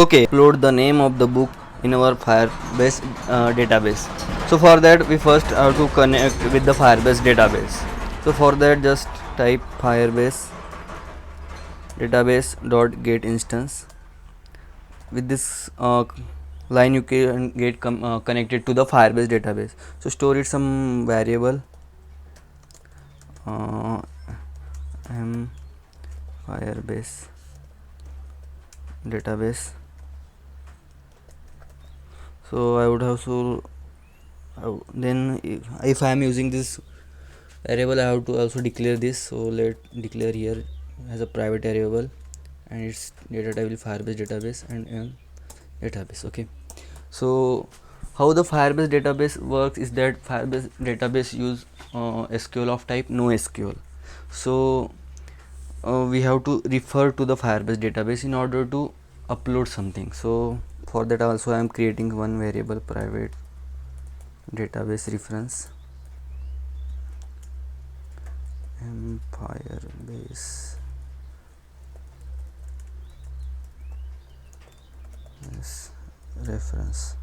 Okay, upload the name of the book in our Firebase database. So for that we first have to connect with the Firebase database. So for that just type Firebase database dot get instance. With this line you can get connected to the Firebase database. So store it some variable m Firebase database. So I would have then if I am using this variable I have to also declare this. So let declare here as a private variable, and its data type will Firebase database and database. Okay, so how the Firebase database works is that Firebase database use SQL of type NoSQL. So we have to refer to the Firebase database in order to upload something. So for that also I am creating one variable private database reference Firebase reference.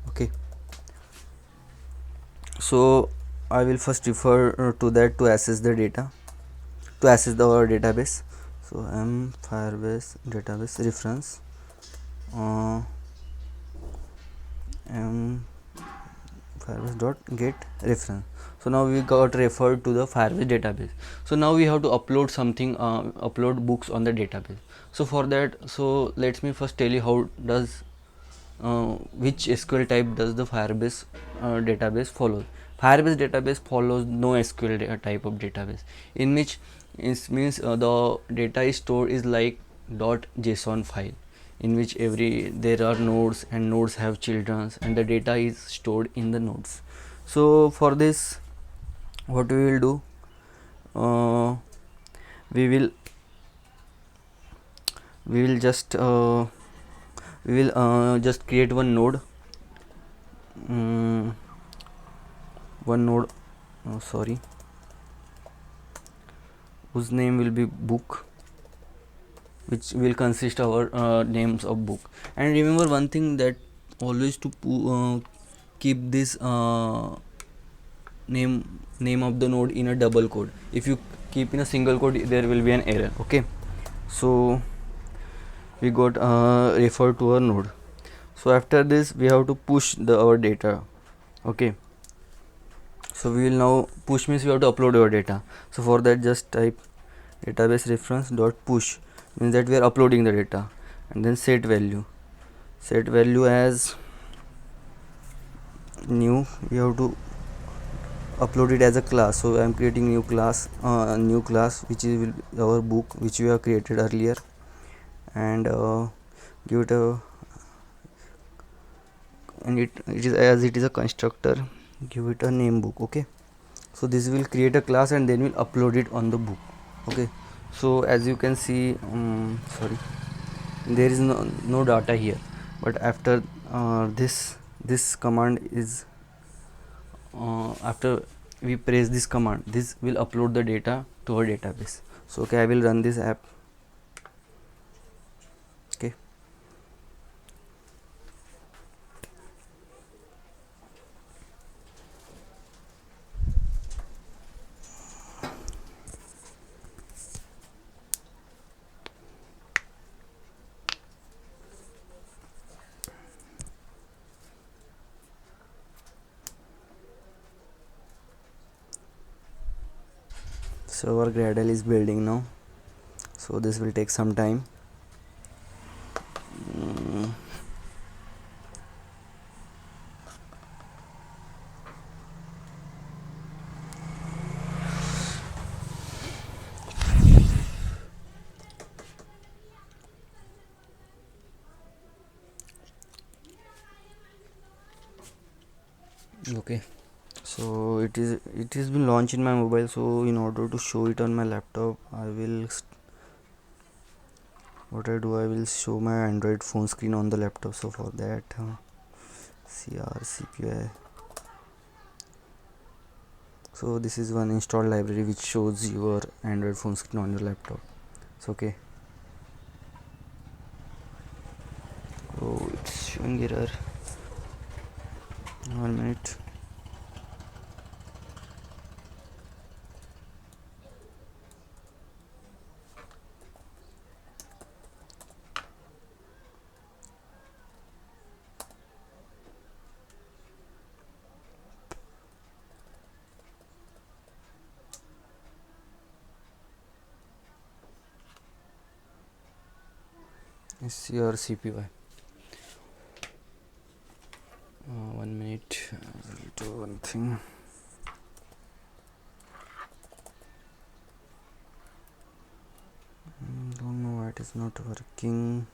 Okay, so I will first refer to that to access the data, to access our database. So Firebase database reference Firebase dot get reference. So now we got referred to the Firebase database. So now we have to upload something, upload books on the database. So for that, so let me first tell you how does which SQL type does the Firebase database follow. Firebase database follows no SQL type of database, in which it means the data is stored is like .json file, in which there are nodes and nodes have children and the data is stored in the nodes. So for this what we will do, we will just create one node, sorry, whose name will be book, which will consist our names of book. And remember one thing, that always to keep this name of the node in a double quote. If you keep in a single quote there will be an error. Okay, so we got referred to our node. So after this we have to push our data. Okay, so we will now push means we have to upload our data. So for that just type database reference dot push, means that we are uploading the data, and then set value as new. We have to upload it as a class. So I am creating new class which is our book, which we have created earlier, and give it a, and it is, as it is a constructor, give it a name book. Okay, so this will create a class and then we'll upload it on the book. Okay, so as you can see, sorry, there is no data here, but after this command is after we press this command, this will upload the data to our database. So okay, I will run this app. Okay, so our Gradle is building now, so this will take some time. Okay, so it has been launched in my mobile. So in order to show it on my laptop, I will show my Android phone screen on the laptop. So for that CRCPI, so this is one installed library which shows your Android phone screen on your laptop. So okay, Oh, it's showing error. 1 minute. It's your CPY. 1 minute. I'll do one thing. Don't know why it is not working.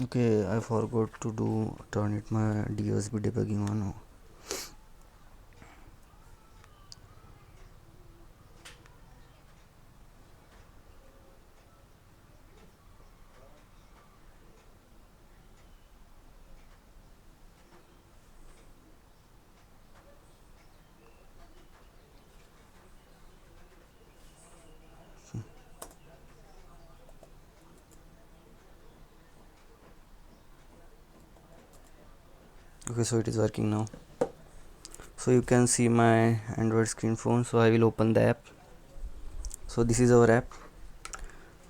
Okay, I forgot to turn it my DSB debugging on. Okay, so it is working now. So you can see my Android screen phone. So I will open the app. So this is our app.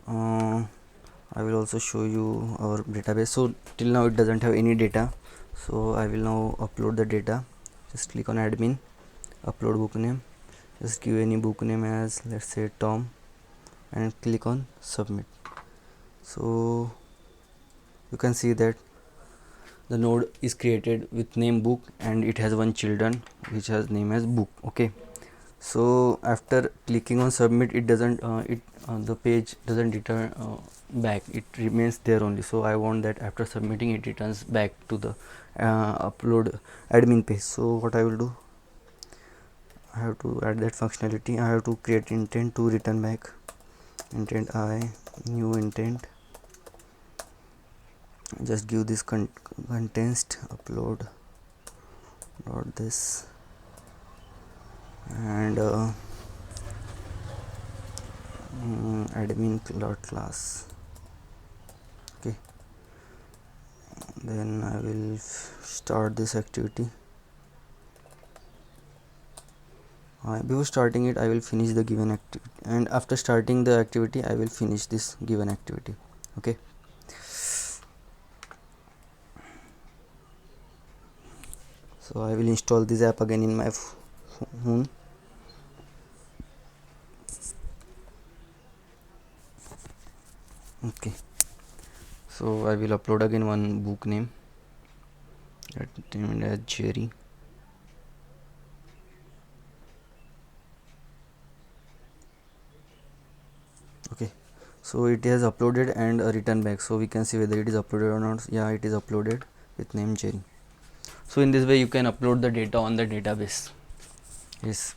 I will also show you our database. So till now it doesn't have any data, so I will now upload the data. Just click on admin, upload book name, just give any book name as, let's say, Tom, and click on submit. So you can see that the node is created with name book and it has one children which has name as book. Okay, so after clicking on submit, it doesn't the page doesn't return back, it remains there only. So I want that after submitting it returns back to the upload admin page. So what I will do, I have to add that functionality. I have to create intent to return back. Intent I, new intent, just give this context upload dot this, and admin dot class. Okay, then I will start this activity. Before starting it, I will finish the given activity, and after starting the activity I will finish this given activity. Okay, so I will install this app again in my phone. Okay, so I will upload again one book name, named as Jerry. Okay, so it has uploaded and return back, so we can see whether it is uploaded or not. Yeah, it is uploaded with name Jerry. So in this way you can upload the data on the database. Yes.